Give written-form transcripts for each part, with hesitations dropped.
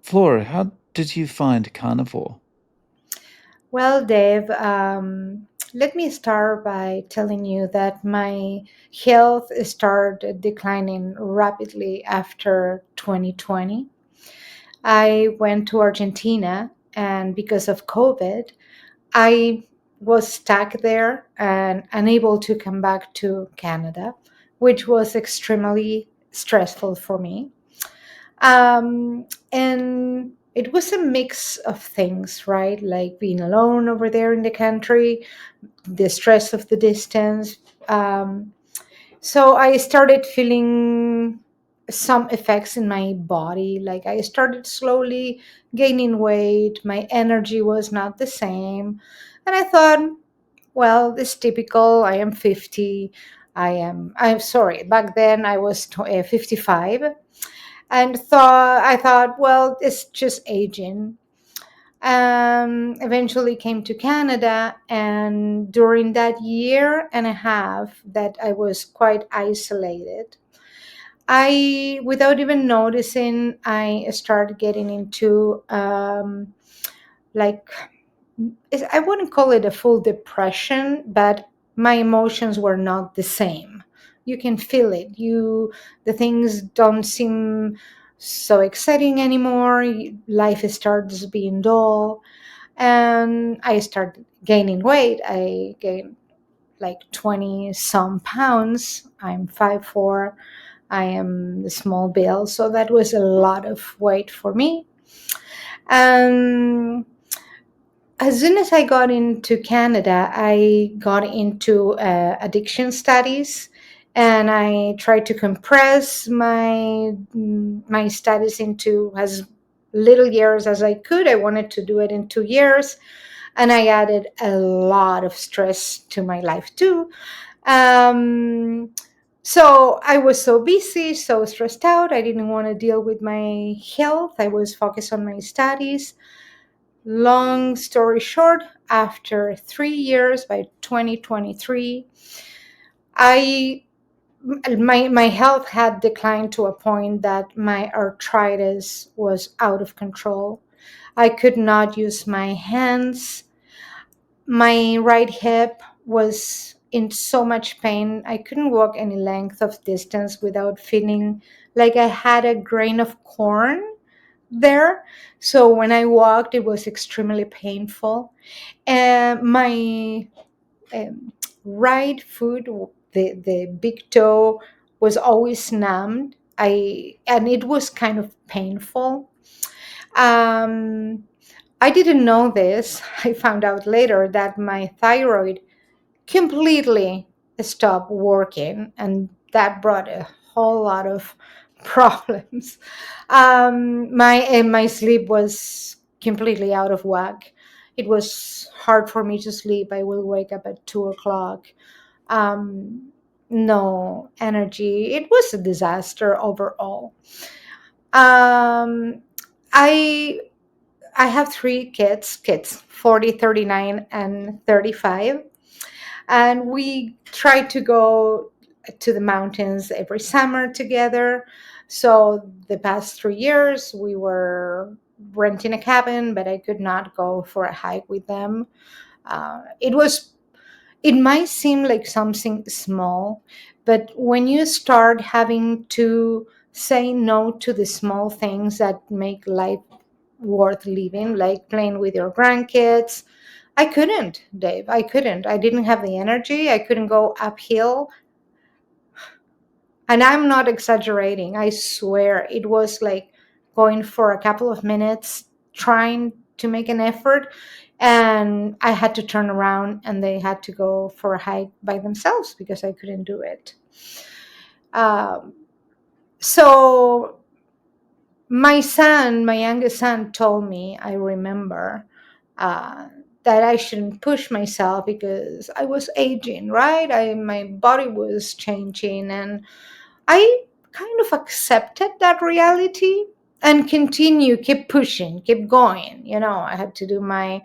Flor, how did you find carnivore? Well, Dave, let me start by telling you that my health started declining rapidly after 2020. I went to Argentina, and because of COVID, I was stuck there and unable to come back to Canada, which was extremely stressful for me. And it was a mix of things, right? Like being alone over there in the country, the stress of the distance. Um, so I started feeling some effects in my body. Like I started slowly gaining weight. My energy was not the same. And I thought, well, this typical. I am 50. I'm sorry. Back then I was 55 and I thought, well, it's just aging. Eventually came to Canada, and during that year and a half that I was quite isolated, without even noticing, I started getting into like I wouldn't call it a full depression, but my emotions were not the same. You can feel it. The things don't seem so exciting anymore. Life starts being dull, and I started gaining weight. I gained like 20 some pounds. I'm 5'4". I am a small build, so that was a lot of weight for me. And as soon as I got into Canada, I got into addiction studies, and I tried to compress my studies into as little years as I could. I wanted to do it in 2 years, and I added a lot of stress to my life too. Um, so I was so busy, so stressed out. I didn't want to deal with my health. I was focused on my studies. Long story short, after 3 years, by 2023, I my health had declined to a point that my arthritis was out of control. I could not use my hands. My right hip was in so much pain. I couldn't walk any length of distance without feeling like I had a grain of corn there. So when I walked, it was extremely painful. And my um, right foot, the big toe, was always numbed. And it was kind of painful. Um, I didn't know this. I found out later that my thyroid completely stopped working, and that brought a whole lot of problems. My sleep was completely out of whack. It was hard for me to sleep. I will wake up at 2 o'clock. Um, no energy. It was a disaster overall. Um, I I have three kids 40, 39, and 35. And we try to go to the mountains every summer together. So the past 3 years, we were renting a cabin, but I could not go for a hike with them. It might seem like something small, but when you start having to say no to the small things that make life worth living, like playing with your grandkids, I couldn't, Dave. I couldn't. I didn't have the energy. I couldn't go uphill. And I'm not exaggerating. I swear it was like going for a couple of minutes, trying to make an effort. And I had to turn around and they had to go for a hike by themselves because I couldn't do it. Um, so my youngest son, told me, I remember, uh, that I shouldn't push myself because I was aging, right? My body was changing, and I kind of accepted that reality and keep pushing, keep going. I had to do I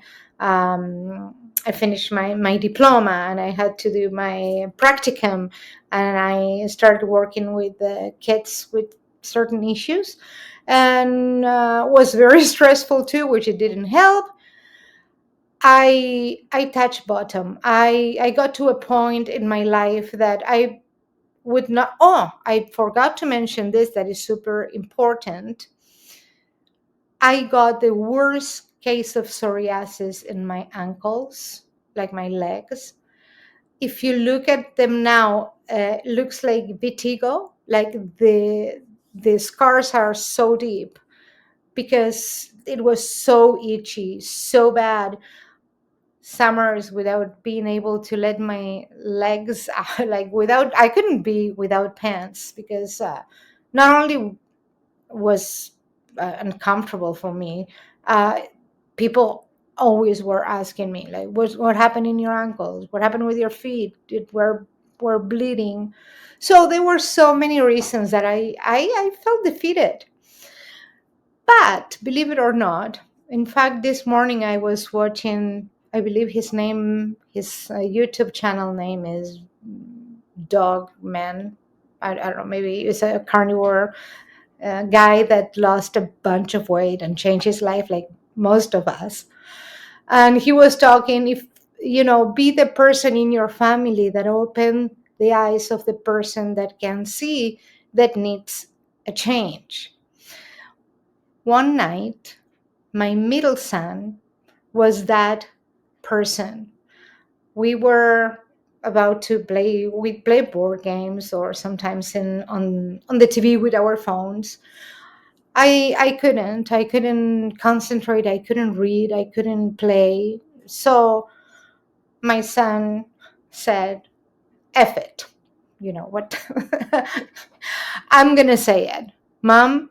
finished my diploma, and I had to do my practicum, and I started working with the kids with certain issues. and was very stressful too, which it didn't help. I touched bottom. I got to a point in my life that I would not. Oh, I forgot to mention this. That is super important. I got the worst case of psoriasis in my ankles, like my legs. If you look at them now, looks like vitiligo. Like the scars are so deep because it was so itchy, so bad. Summers without being able to let my legs out, like without, I couldn't be without pants because not only was uncomfortable for me, uh, people always were asking me like, what happened in your ankles, what happened with your feet, it were bleeding. So there were so many reasons that I felt defeated. But believe it or not, in fact, this morning I was watching, I believe his YouTube channel name is Dog Man. I don't know, maybe it's a carnivore guy that lost a bunch of weight and changed his life like most of us. And he was talking, if be the person in your family that open the eyes of the person that can see, that needs a change. One night, my middle son was that person. We were about to play, we play board games or sometimes on the TV with our phones. I couldn't concentrate, I couldn't read, I couldn't play. So my son said, F it. You know what? I'm gonna say it. Mom,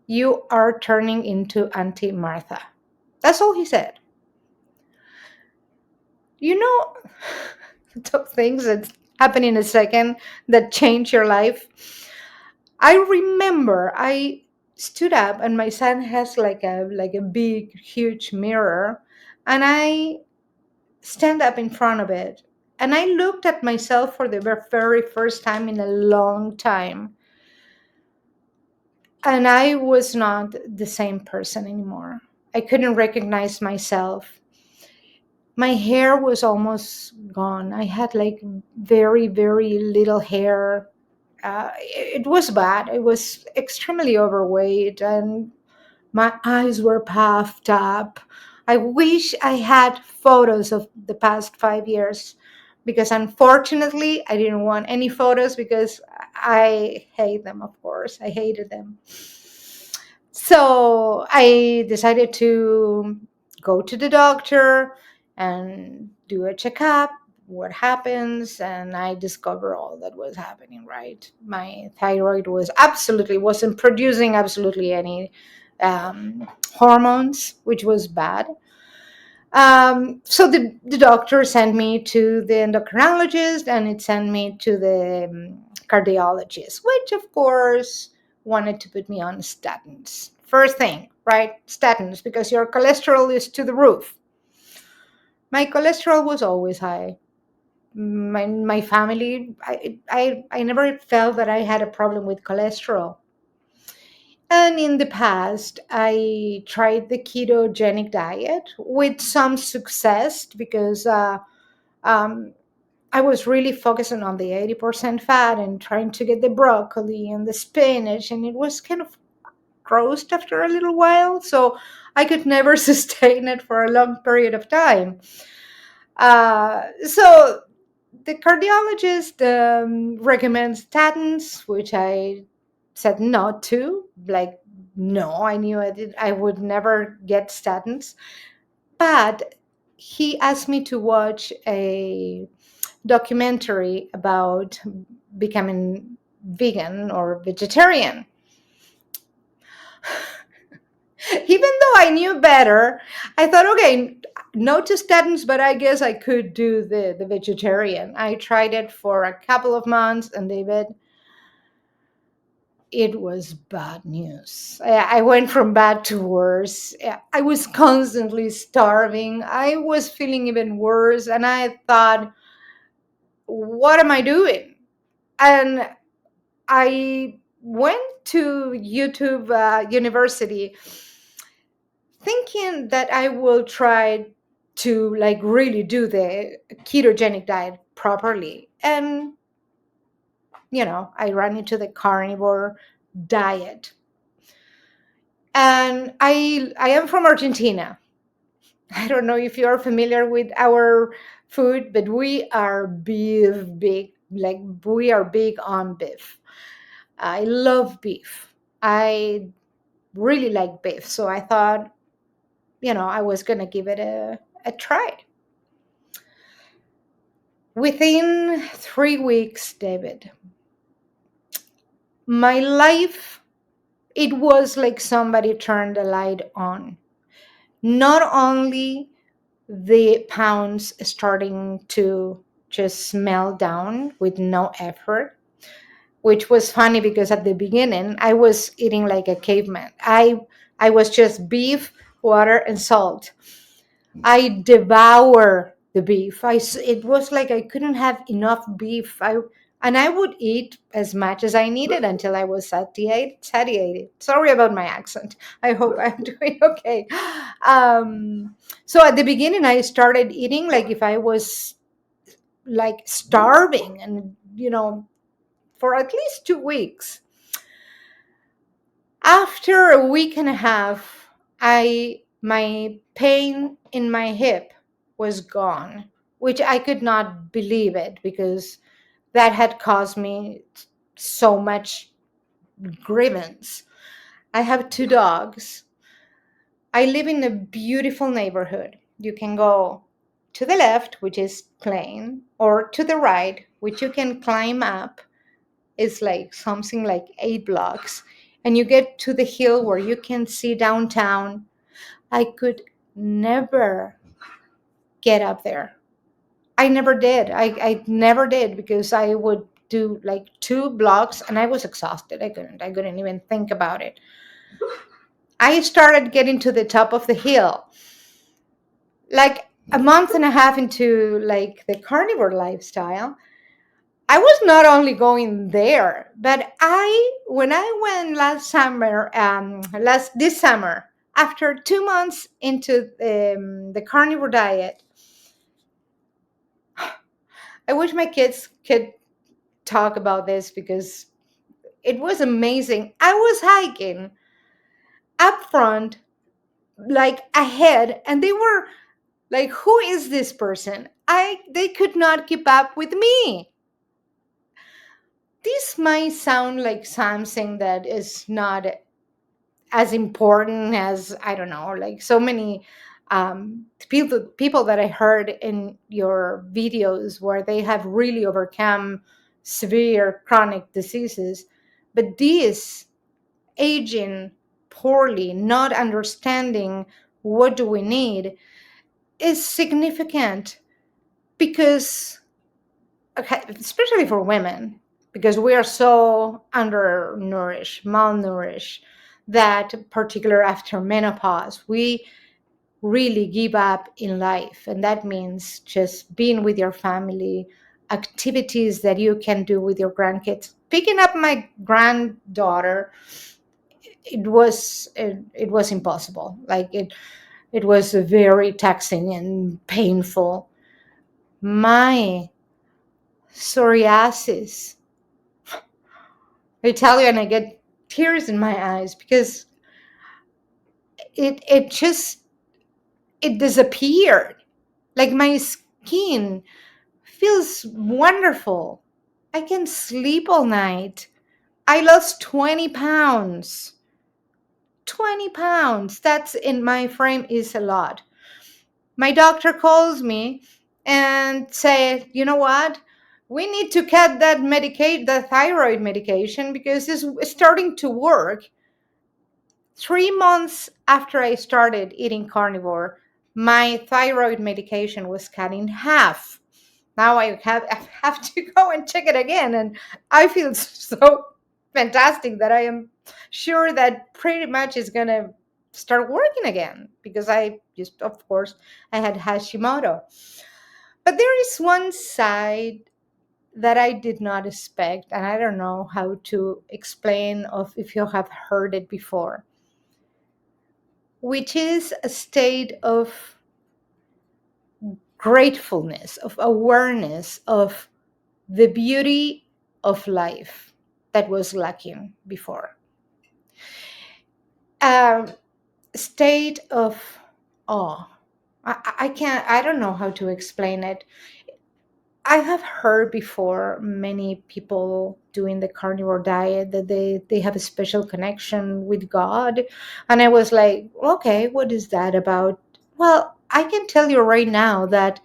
you are turning into Auntie Martha. That's all he said. You know, the things that happen in a second that change your life. I remember I stood up and my son has like a big huge mirror, and I stand up in front of it and I looked at myself for the very first time in a long time, and I was not the same person anymore. I couldn't recognize myself. My hair was almost gone. I had like very, very little hair. It was bad. I was extremely overweight and my eyes were puffed up. I wish I had photos of the past 5 years because unfortunately I didn't want any photos because I hate them, of course. I hated them. So I decided to go to the doctor and do a checkup. What happens? And I discover all that was happening. Right, my thyroid wasn't producing absolutely any hormones, which was bad. So the doctor sent me to the endocrinologist and it sent me to the cardiologist, which of course wanted to put me on statins. First thing, right? Statins, because your cholesterol is to the roof. My cholesterol was always high. My family, I never felt that I had a problem with cholesterol. And in the past, I tried the ketogenic diet with some success because um, I was really focusing on the 80% fat and trying to get the broccoli and the spinach, and it was kind of gross after a little while. So I could never sustain it for a long period of time. So the cardiologist recommends statins, which I said no to. Like, no, I knew I would never get statins. But he asked me to watch a documentary about becoming vegan or vegetarian. Even though I knew better, I thought, okay, no to statins, but I guess I could do the vegetarian. I tried it for a couple of months, and David, it was bad news. I went from bad to worse. I was constantly starving. I was feeling even worse, and I thought, what am I doing? And I went to YouTube University thinking that I will try to like really do the ketogenic diet properly. And, I ran into the carnivore diet. And I am from Argentina. I don't know if you're familiar with our food, but we are beef big. Like we are big on beef. I love beef. I really like beef. So I thought, I was going to give it a try. Within 3 weeks, David, my life, it was like somebody turned the light on. Not only the pounds starting to just smell down with no effort, which was funny because at the beginning I was eating like a caveman. I was just beef, water, and salt. I devour the beef. It was like I couldn't have enough beef. I would eat as much as I needed until I was satiated. Sorry about my accent. I hope I'm doing okay. Um, so at the beginning, I started eating like if I was like starving, and for at least 2 weeks. After a week and a half, I my pain in my hip was gone, which I could not believe it because that had caused me so much grievance. I have two dogs. I live in a beautiful neighborhood. You can go to the left, which is plain, or to the right, which you can climb up. It's like something like 8 blocks. And you get to the hill where you can see downtown. I could never get up there. I never did. I never did because I would do like 2 blocks and I was exhausted. I couldn't even think about it. I started getting to the top of the hill like a month and a half into like the carnivore lifestyle. I was not only going there, but when I went last summer, last this summer, after 2 months into the carnivore diet, I wish my kids could talk about this because it was amazing. I was hiking up front, like ahead, and they were like, "Who is this person?" They could not keep up with me. This might sound like something that is not as important as, I don't know, like so many people that I heard in your videos where they have really overcome severe chronic diseases. But this aging poorly, not understanding what do we need, is significant because, okay, especially for women, because we are so undernourished, malnourished, that particular after menopause, we really give up in life. And that means just being with your family, activities that you can do with your grandkids. Picking up my granddaughter, it was impossible. Like it was very taxing and painful. My psoriasis, I tell you, and I get tears in my eyes because it just it disappeared. Like my skin feels wonderful. I can sleep all night. I lost 20 pounds. 20 pounds. That's in my frame is a lot. My doctor calls me and said, "You know what? We need to cut the thyroid medication because it's starting to work." 3 months after I started eating carnivore, my thyroid medication was cut in half. Now I have to go and check it again. And I feel so fantastic that I am sure that pretty much is going to start working again because of course, I had Hashimoto. But there is one side that I did not expect, and I don't know how to explain of if you have heard it before, which is a state of gratefulness, of awareness of the beauty of life that was lacking before. A state of awe. I can't, I don't know how to explain it. I have heard before many people doing the carnivore diet that they have a special connection with God. And I was like, okay, what is that about? Well, I can tell you right now that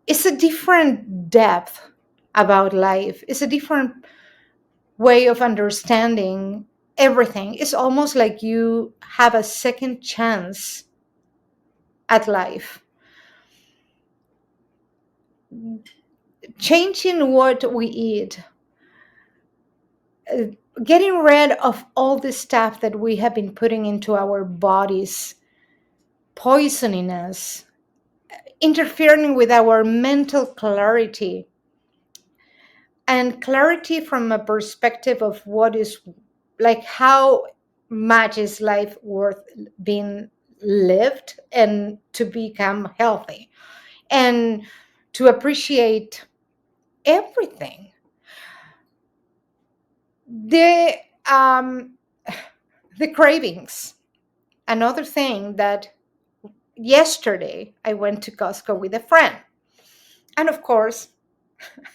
it's a different depth about life. It's a different way of understanding everything. It's almost like you have a second chance at life. Changing what we eat, uh, getting rid of all the stuff that we have been putting into our bodies, poisoning us, interfering with our mental clarity, and clarity from a perspective of what is, like, how much is life worth being lived, and to become healthy and to appreciate everything. The um the cravings, another thing that yesterday I went to Costco with a friend. And of course,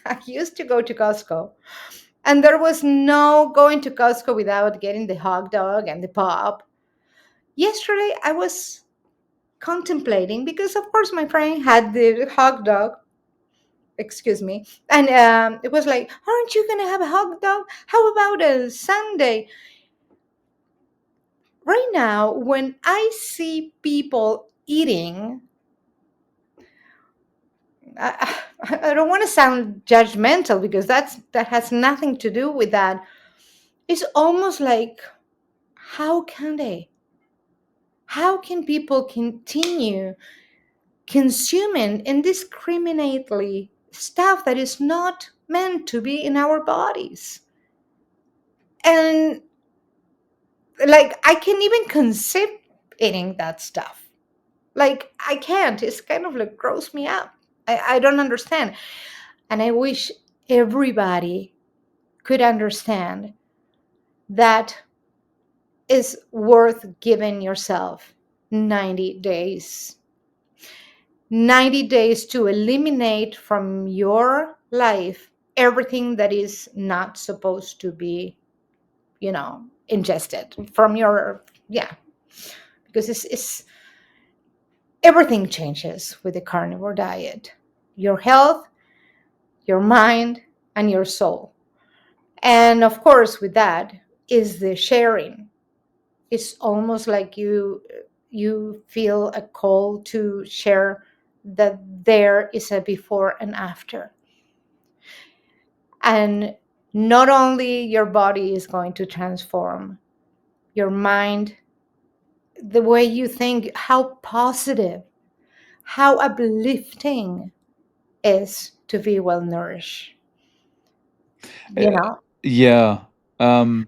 I used to go to Costco, and there was no going to Costco without getting the hot dog and the pop. Yesterday, I was contemplating because, of course, my friend had the hot dog. Excuse me. And it was like, aren't you going to have a hot dog? How about a Sunday? Right now, when I see people eating, I don't want to sound judgmental because that has nothing to do with that. It's almost like, how can they? How can people continue consuming indiscriminately stuff that is not meant to be in our bodies? And like, I can even conceive eating that stuff. Like, I can't. It's kind of like gross me up. I don't understand. And I wish everybody could understand that is worth giving yourself 90 days. 90 days to eliminate from your life everything that is not supposed to be, ingested from your, yeah, because it's everything changes with the carnivore diet. Your health, your mind, and your soul. And of course, with that is the sharing. It's almost like you feel a call to share that there is a before and after. And not only your body is going to transform, your mind, the way you think, how positive, how uplifting is to be well nourished, you Uh, know? yeah. Um,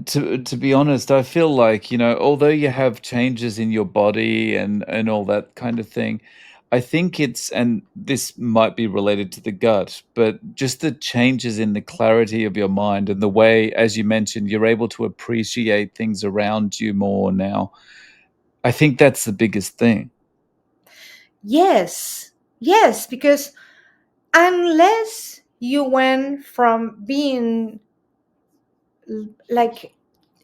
to be honest, I feel like, although you have changes in your body and all that kind of thing, I think it's, and this might be related to the gut, but just the changes in the clarity of your mind and the way, as you mentioned, you're able to appreciate things around you more now. I think that's the biggest thing. Yes, yes, because unless you went from being like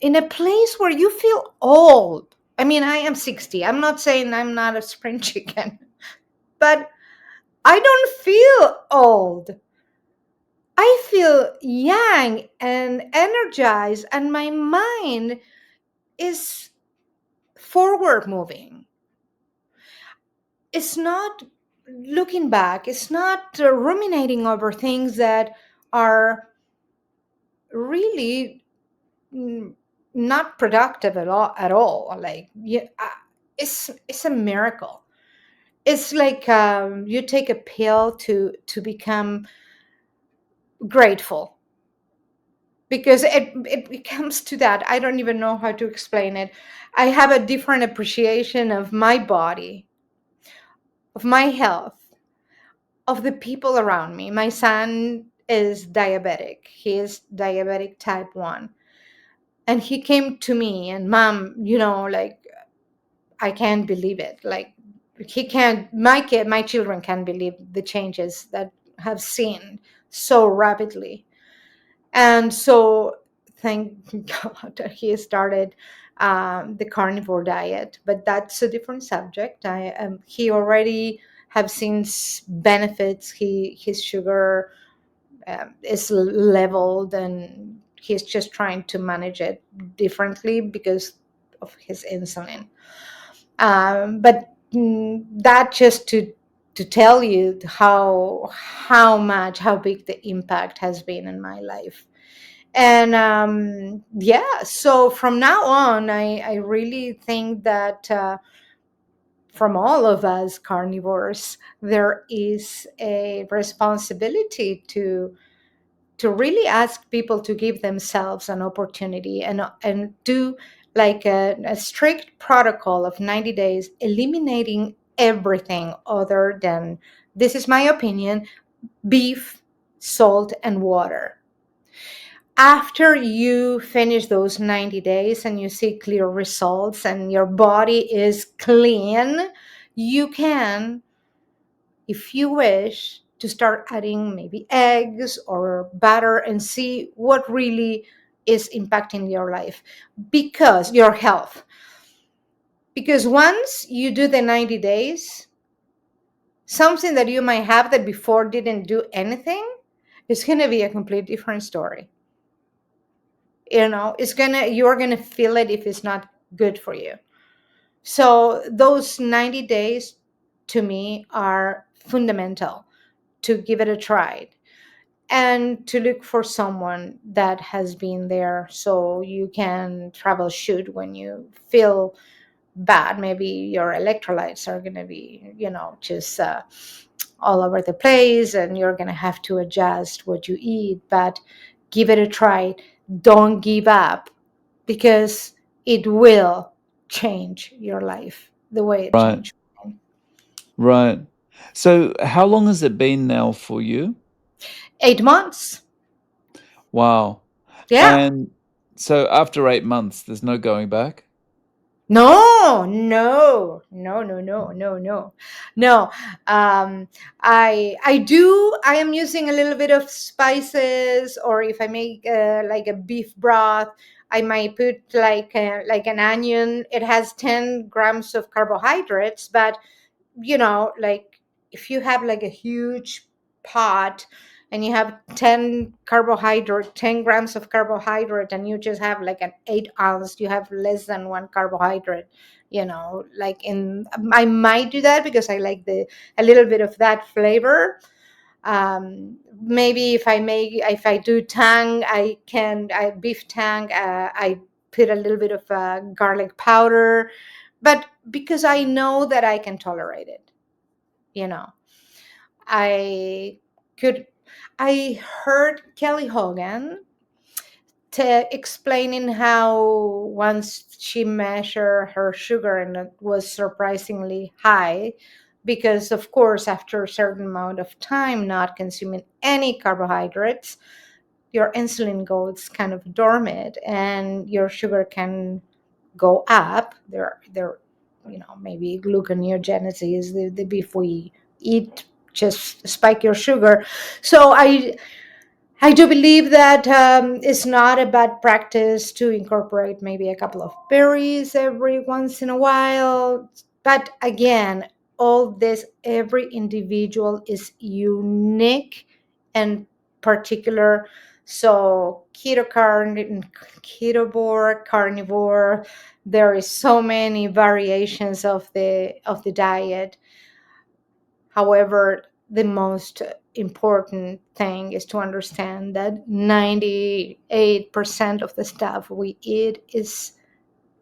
in a place where you feel old. I mean, I am 60. I'm not saying I'm not a spring chicken, but I don't feel old. I feel young and energized, and my mind is forward moving. It's not looking back, it's not ruminating over things that are really mm, not productive at all. Like, yeah, it's a miracle. It's like you take a pill to become grateful, because it comes to that. I don't even know how to explain it. I have a different appreciation of my body, of my health, of the people around me. My son is diabetic. He is diabetic type 1. And he came to me and, Mom, like, I can't believe it. Like, he can't, my children can't believe the changes that have seen so rapidly. And so, thank God that he started the carnivore diet, but that's a different subject. He already have seen benefits. His sugar is leveled, and he's just trying to manage it differently because of his insulin. But that just to tell you how big the impact has been in my life. And yeah, so from now on, I really think that from all of us carnivores, there is a responsibility to really ask people to give themselves an opportunity, and do like a strict protocol of 90 days, eliminating everything other than, this is my opinion, beef, salt, and water. After you finish those 90 days and you see clear results and your body is clean, you can, if you wish, to start adding maybe eggs or butter and see what really is impacting your life, because your health. Because once you do the 90 days, something that you might have that before didn't do anything is going to be a complete different story. You're going to feel it if it's not good for you. So those 90 days to me are fundamental to give it a try, and to look for someone that has been there so you can troubleshoot when you feel bad. Maybe your electrolytes are going to be, just all over the place, and you're going to have to adjust what you eat. But give it a try. Don't give up, because it will change your life the way it Right. changed mine. Right. So how long has it been now for you? 8 months. Wow. Yeah. And so after 8 months, there's no going back? No, no, no, no, no, no, no, no. I am using a little bit of spices, or if I make like a beef broth, I might put like an onion. It has 10 grams of carbohydrates, but like, if you have like a huge pot and you have 10 grams of carbohydrate, and you just have like an 8 ounce, you have less than one carbohydrate. Like, I might do that because I like the a little bit of that flavor. Maybe if I do tang, I beef tang, I put a little bit of garlic powder, but because I know that I can tolerate it. you know I could I heard Kelly Hogan explaining how once she measured her sugar and it was surprisingly high, because of course after a certain amount of time not consuming any carbohydrates, your insulin goes kind of dormant and your sugar can go up. There maybe gluconeogenesis, the beef we eat just spike your sugar. So I do believe that it's not a bad practice to incorporate maybe a couple of berries every once in a while. But again, all this, every individual is unique and particular. So ketovore, carnivore, there is so many variations of the diet. However, the most important thing is to understand that 98% of the stuff we eat is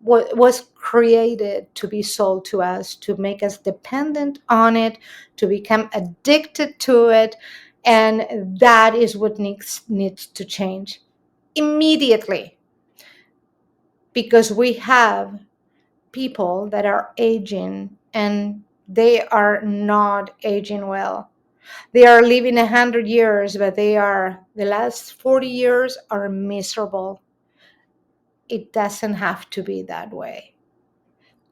was created to be sold to us, to make us dependent on it, to become addicted to it. And that is what needs to change immediately, because we have people that are aging and they are not aging well. They are living 100 years, but the last 40 years are miserable. It doesn't have to be that way.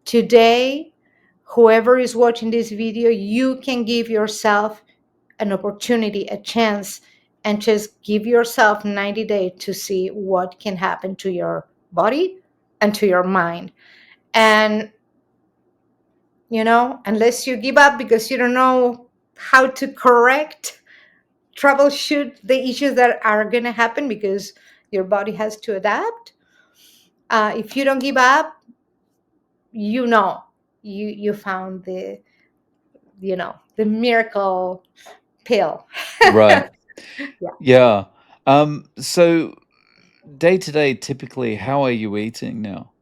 Today, whoever is watching this video, you can give yourself an opportunity, a chance, and just give yourself 90 days to see what can happen to your body and to your mind. And, unless you give up because you don't know how to correct, troubleshoot the issues that are going to happen because your body has to adapt. If you don't give up, you know you found the miracle pill. Right. Yeah. Yeah. So day to day, typically, how are you eating now?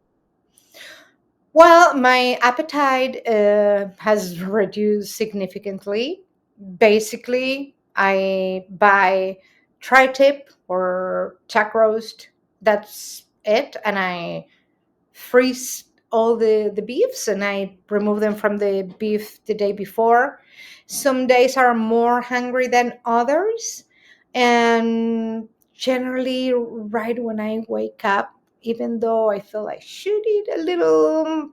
Well, my appetite has reduced significantly. Basically, I buy tri-tip or chuck roast. That's it, and I freeze all the beefs and I remove them from the beef the day before. Some days are more hungry than others. And generally, right when I wake up, even though I feel I should eat a little,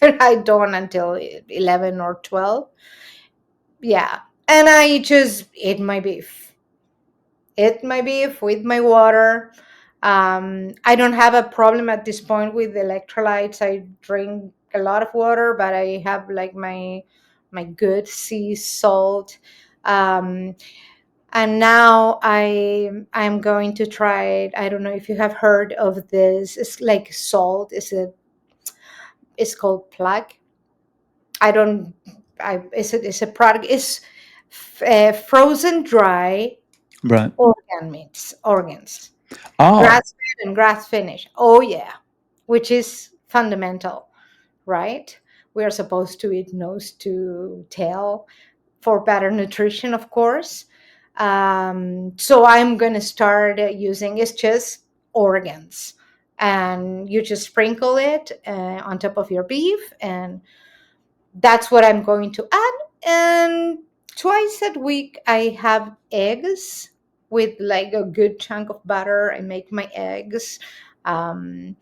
I don't until 11 or 12. Yeah. And I just eat my beef with my water. I don't have a problem at this point with electrolytes. I drink a lot of water, but I have like my good sea salt. Um, and now I'm going to try it. I don't know if you have heard of this. It's like salt. It's called plug. I don't. It's a product. It's frozen dry Right. organs, Ah, grass fed and grass finished. Oh yeah, which is fundamental, right? We are supposed to eat nose to tail for better nutrition, of course. So I'm gonna start using, it's just organs, and you just sprinkle it on top of your beef, and that's what I'm going to add. And twice a week, I have eggs with like a good chunk of butter. I make my eggs. Um,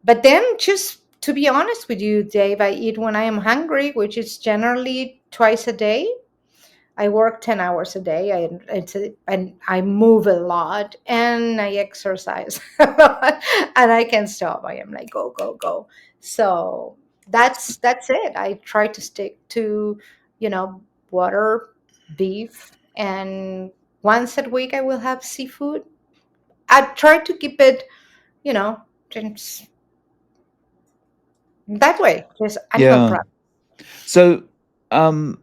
but then, just to be honest with you, Dave, I eat when I am hungry, which is generally twice a day. I work 10 hours a day. And I move a lot and I exercise and I can stop. I am like, go, go, go. So that's it. I try to stick to, you know, water, beef, and once a week I will have seafood. I try to keep it, you know, just that way. Just animal yeah. product. So, um,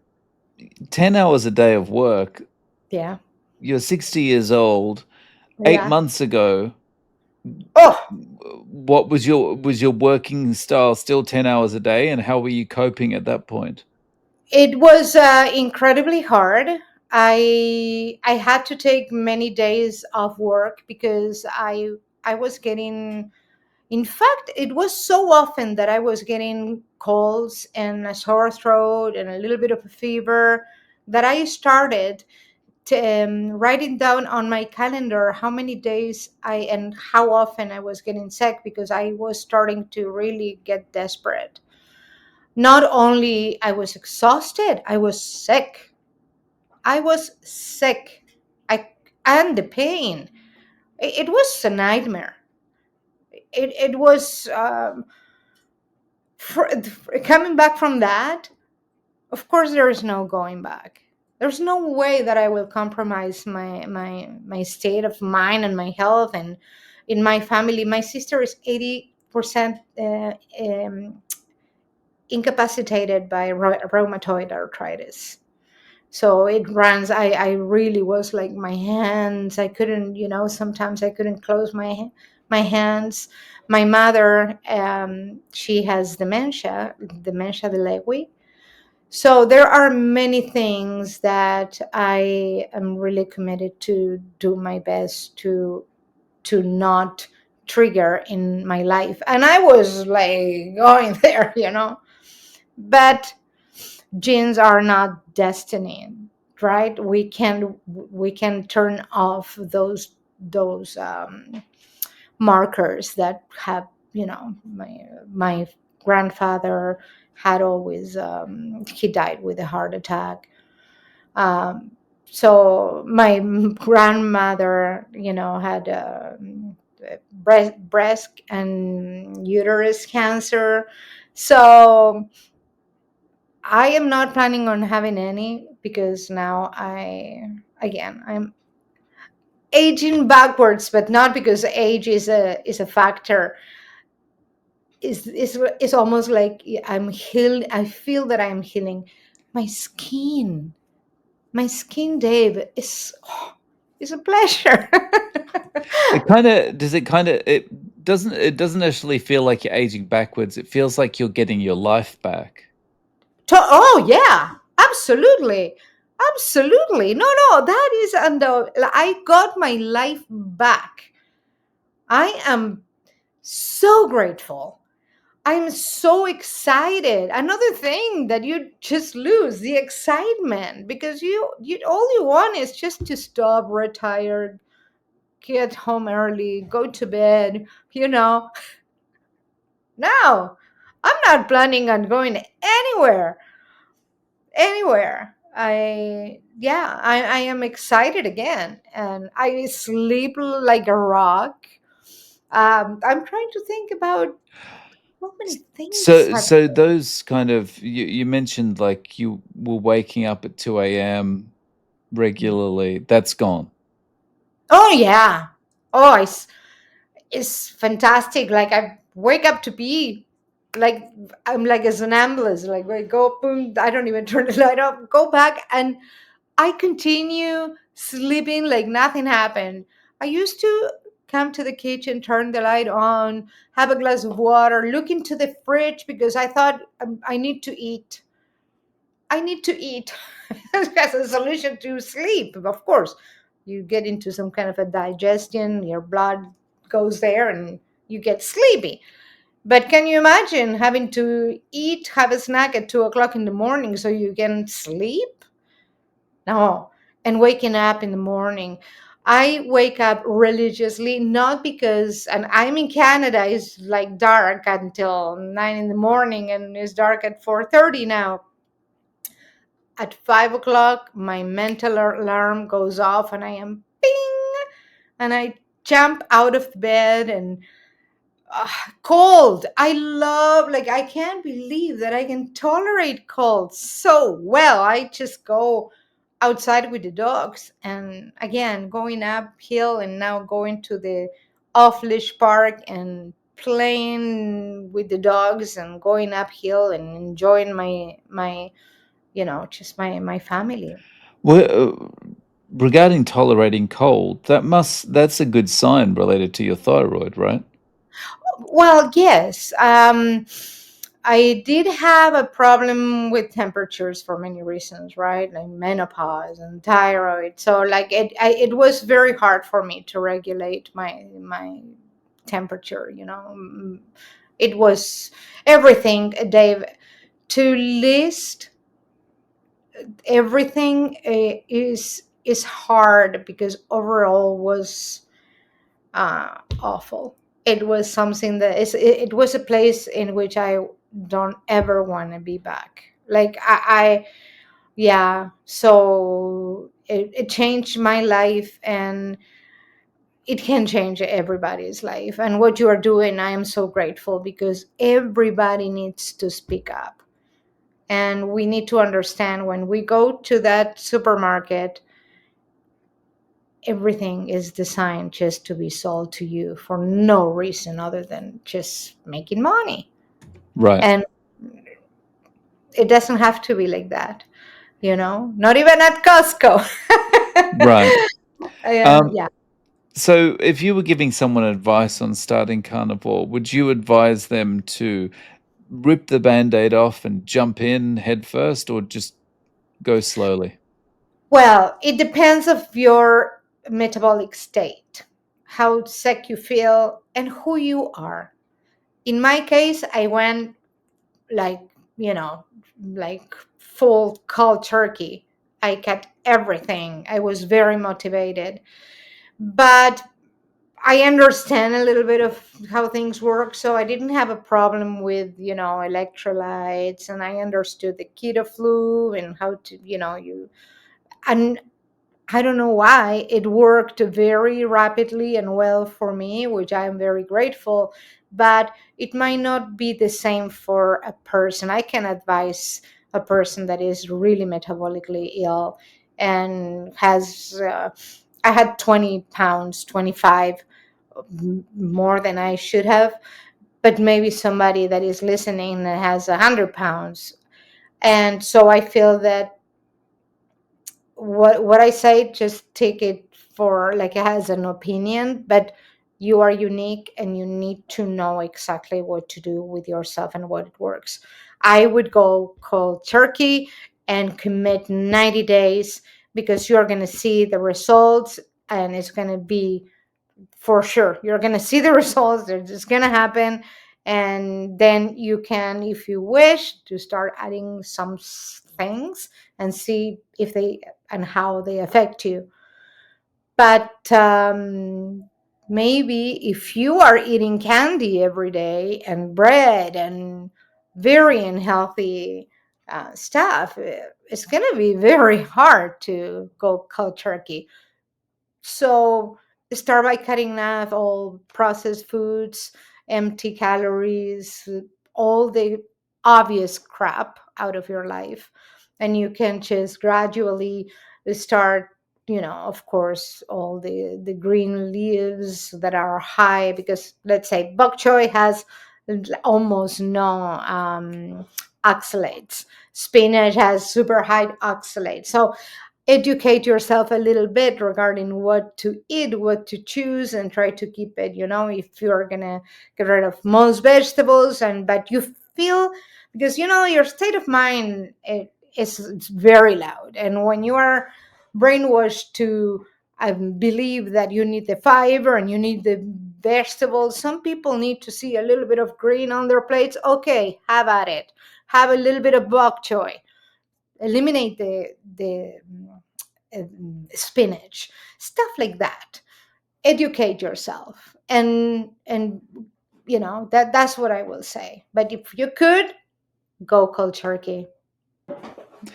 10 hours a day of work, Yeah. you're 60 years old. 8 Yeah. months ago, Oh, what was your working style still 10 hours a day, and how were you coping at that point? it was incredibly hard. I had to take many days off work because I was getting. In fact, it was so often that I was getting colds and a sore throat and a little bit of a fever that I started writing down on my calendar how many days I and how often I was getting sick, because I was starting to really get desperate. Not only I was exhausted, I was sick. I was sick. I and the pain. It was a nightmare. It was coming back from that. Of course, there is no going back. There's no way that I will compromise my state of mind and my health. And in my family, my sister is 80% incapacitated by rheumatoid arthritis. So it runs. I really was like, my hands, I couldn't, sometimes I couldn't close my hands. My mother, she has dementia de Lewy. So there are many things that I am really committed to do my best to not trigger in my life. And I was like going there, but genes are not destiny, right? We can turn off those markers that have, my grandfather had always, he died with a heart attack. um, so my grandmother, had breast and uterus cancer. So I am not planning on having any, because now I'm aging backwards, but not because age is a factor. It's almost like I'm healed. I feel that I'm healing my skin. My skin, Dave, is a pleasure. It doesn't actually feel like you're aging backwards. It feels like you're getting your life back. Oh yeah, absolutely, absolutely. No, no, that is under. I got my life back. I am so grateful. I'm so excited. Another thing that you just lose the excitement, because you all you want is just to stop, retire, get home early, go to bed. No, I'm not planning on going anywhere. Anywhere. I am excited again, and I sleep like a rock. I'm trying to think about how many things So have. so those kind of you mentioned like you were waking up at 2 a.m. regularly. That's gone. Oh yeah. Oh, it's fantastic. Like I wake up to pee. Like I'm like a somnambulist. Like I go boom. I don't even turn the light off. Go back, and I continue sleeping like nothing happened. I used to come to the kitchen, turn the light on, have a glass of water, look into the fridge, because I thought, I need to eat. I need to eat as a solution to sleep. Of course, you get into some kind of a digestion, your blood goes there, and you get sleepy. But can you imagine having to eat, have a snack at 2 o'clock in the morning so you can sleep? No. And waking up in the morning. I wake up religiously, not because, and I'm in Canada, it's like dark until 9 in the morning, and it's dark at 4:30 now. At 5 o'clock, my mental alarm goes off, and I am ping, and I jump out of bed, and uh, cold. I love, like, I can't believe that I can tolerate cold so well. I just go outside with the dogs, and again, going uphill, and now going to the off leash park and playing with the dogs, and going uphill and enjoying my just my family. Well, regarding tolerating cold, that's a good sign related to your thyroid, right? Well, yes. I did have a problem with temperatures for many reasons, right? Like menopause and thyroid. So, like, it was very hard for me to regulate my temperature. It was everything, Dave. To list everything, is hard, because overall was awful. It was something that it was a place in which I don't ever want to be back. Like yeah. So it changed my life, and it can change everybody's life. And what you are doing, I am so grateful, because everybody needs to speak up. And we need to understand, when we go to that supermarket, everything is designed just to be sold to you for no reason other than just making money. Right, And it doesn't have to be like that, not even at Costco. right. Yeah, Um, yeah. So, if you were giving someone advice on starting carnivore, would you advise them to rip the Band-Aid off and jump in head first, or just go slowly? Well, it depends of your metabolic state, how sick you feel, and who you are. In my case, I went like, you know, like full cold turkey. I kept everything. I was very motivated. But I understand a little bit of how things work, so I didn't have a problem with, electrolytes, and I understood the keto flu and how to, and I don't know why it worked very rapidly and well for me, which I am very grateful, but it might not be the same for a person. I can advise a person that is really metabolically ill and has, I had 20 pounds, 25 more than I should have, but maybe somebody that is listening that has 100 pounds. And so I feel that what I say, just take it for like it has an opinion, but you are unique and you need to know exactly what to do with yourself and what it works. I would go cold turkey and commit 90 days because you're going to see the results, and it's going to be for sure. You're going to see the results. They're just going to happen. And then you can, if you wish, to start adding some things and see if they and how they affect you. But maybe if you are eating candy every day and bread and very unhealthy stuff, it's going to be very hard to go cold turkey. So start by cutting off all processed foods, empty calories, all the obvious crap out of your life. And you can just gradually start, of course, all the green leaves that are high, because let's say bok choy has almost no oxalates. Spinach has super high oxalates. So educate yourself a little bit regarding what to eat, what to choose, and try to keep it, if you're gonna get rid of most vegetables, and but you feel, because your state of mind, it's very loud, and when you are brainwashed to believe that you need the fiber and you need the vegetables, some people need to see a little bit of green on their plates. Okay, have at it. Have a little bit of bok choy. Eliminate spinach, stuff like that. Educate yourself, and that's what I will say. But if you could, go cold turkey. Go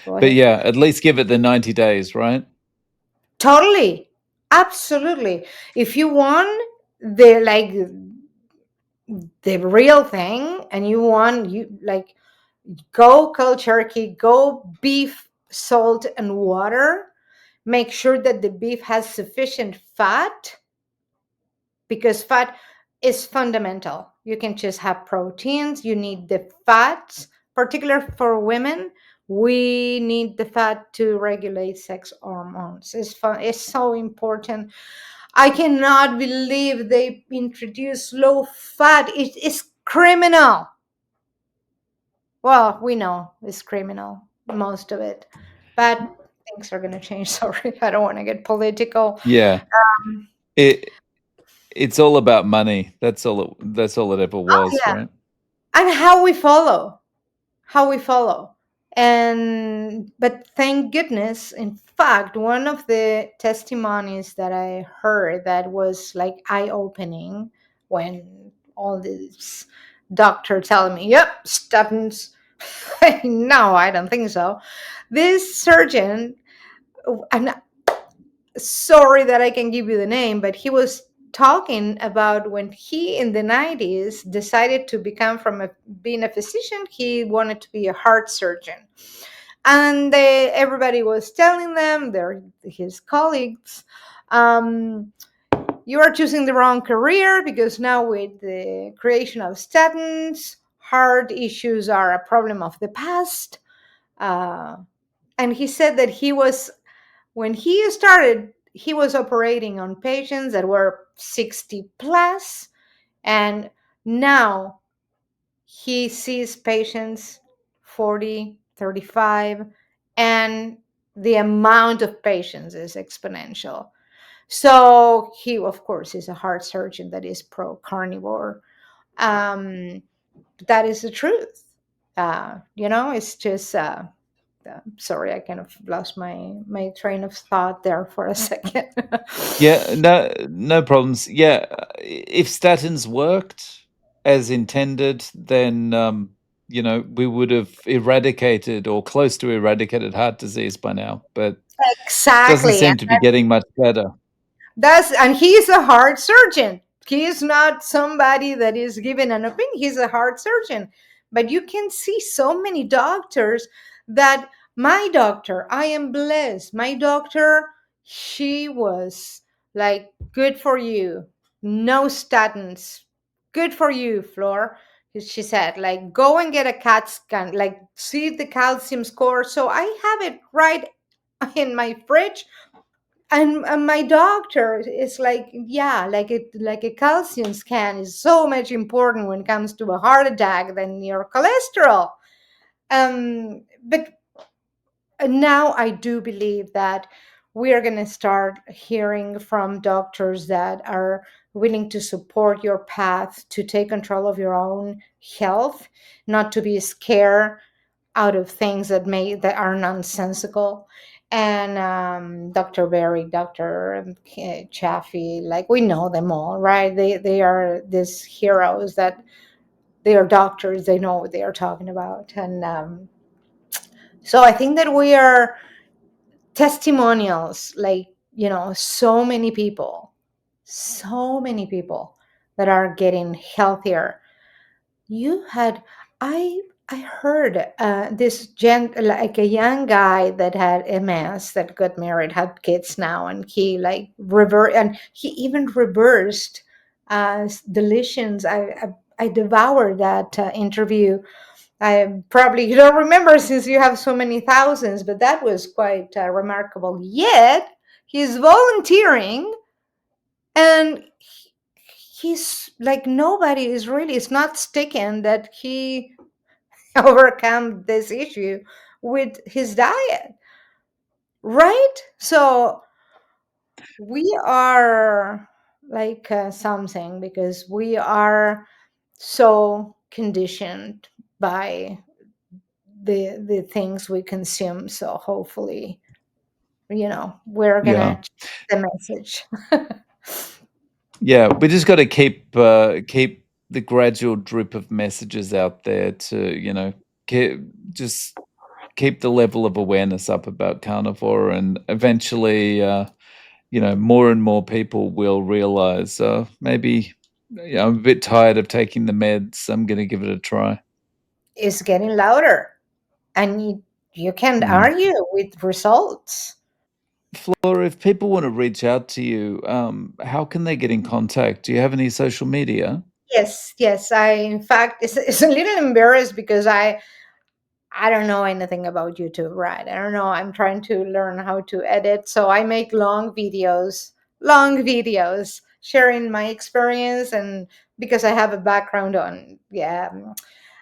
But ahead. yeah, at least give it the 90 days, right? Totally, absolutely. If you want the like the real thing, and you want, you like, go cold turkey, go beef, salt and water. Make sure that the beef has sufficient fat, because fat is fundamental. You can just have proteins, you need the fats, particular for women. We need the fat to regulate sex hormones. It's so important. I cannot believe they introduced low fat. It is criminal. Well, we know it's criminal, most of it, but things are going to change. Sorry, I don't want to get political. Yeah. It it's all about money. That's all it ever Oh was, yeah, right? and how we follow. And but thank goodness, in fact, one of the testimonies that I heard that was like eye-opening, when all this doctor telling me, yep, statins. No, I don't think so. This surgeon, and sorry that I can give you the name, but he was talking about when he in the 90s decided to become, from being a physician, he wanted to be a heart surgeon. And everybody was telling them, they're his colleagues, um, you are choosing the wrong career, because now with the creation of statins, heart issues are a problem of the past. uh, and he said that he was, when he started he was operating on patients that were 60 plus, and now he sees patients 40, 35, and the amount of patients is exponential. So he, of course, is a heart surgeon that is pro carnivore. Um, that is the truth. It's just sorry, I kind of lost my train of thought there for a second. Yeah, no, no problems. Yeah, if statins worked as intended, then we would have eradicated or close to eradicated heart disease by now. But doesn't Exactly. seem to be getting much better. And he's a heart surgeon. He is not somebody that is giving an opinion. He's a heart surgeon. But you can see so many doctors that my doctor, I am blessed. My doctor, she was like, good for you. No statins. Good for you, Flor. She said, like, go and get a CAT scan, like, see the calcium score. So I have it right in my fridge, and my doctor is like, yeah, like a calcium scan is so much important when it comes to a heart attack than your cholesterol. But now I do believe that we are going to start hearing from doctors that are willing to support your path to take control of your own health, not to be scared out of things that are nonsensical. And Dr. Berry, Dr. Chaffee, like, we know them all, right? They are these heroes that they are doctors. They know what they are talking about. And so I think that we are testimonials, like, so many people that are getting healthier. You had I heard this like a young guy that had MS that got married, had kids now, and he like he even reversed deletions. I devoured that interview. I probably you don't remember since you have so many thousands, but that was quite remarkable. Yet he's volunteering, and he's like, nobody is really, it's not sticking that he overcome this issue with his diet, right? So we are like something, because we are so conditioned by the things we consume. So hopefully, we're Yeah. gonna change the message. Yeah, we just got to keep the gradual drip of messages out there to, keep, just keep the level of awareness up about carnivore, and eventually, more and more people will realize, maybe, I'm a bit tired of taking the meds. I'm going to give it a try. It's getting louder, and you can't Mm. argue with results. Flora, if people want to reach out to you, how can they get in contact? Do you have any social media? Yes, yes. I, in fact, it's a little embarrassed because I don't know anything about YouTube, right? I don't know. I'm trying to learn how to edit. So I make long videos sharing my experience, and because I have a background on, yeah,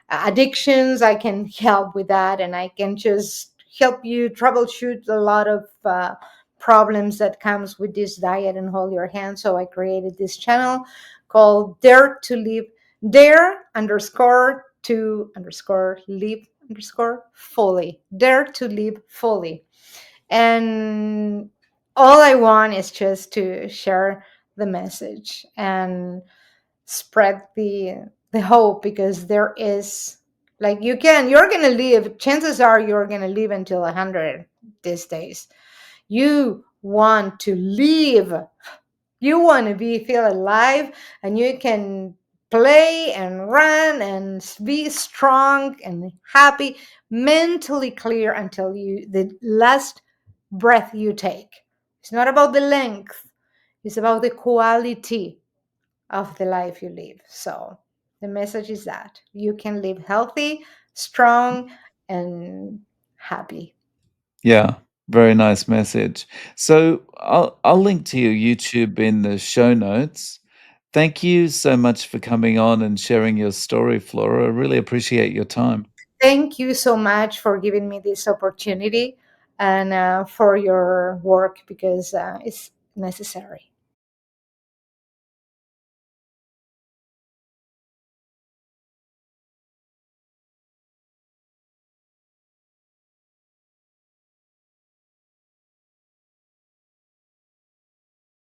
addictions, I can help with that, and I can just help you troubleshoot a lot of problems that comes with this diet and hold your hand. So I created this channel called Dare to Live, Dare underscore to underscore live underscore fully, Dare to live fully. And all I want is just to share the message and spread the hope, because there is, like, you're gonna live, chances are you're gonna live until 100 these days. You want to live, you want to feel alive, and you can play and run and be strong and happy, mentally clear until the last breath you take. It's not about the length, it's about the quality of the life you live. So the message is that you can live healthy, strong, and happy. Yeah. Very nice message. So I'll link to your YouTube in the show notes. Thank you so much for coming on and sharing your story, Flora. I really appreciate your time. Thank you so much for giving me this opportunity and for your work because it's necessary.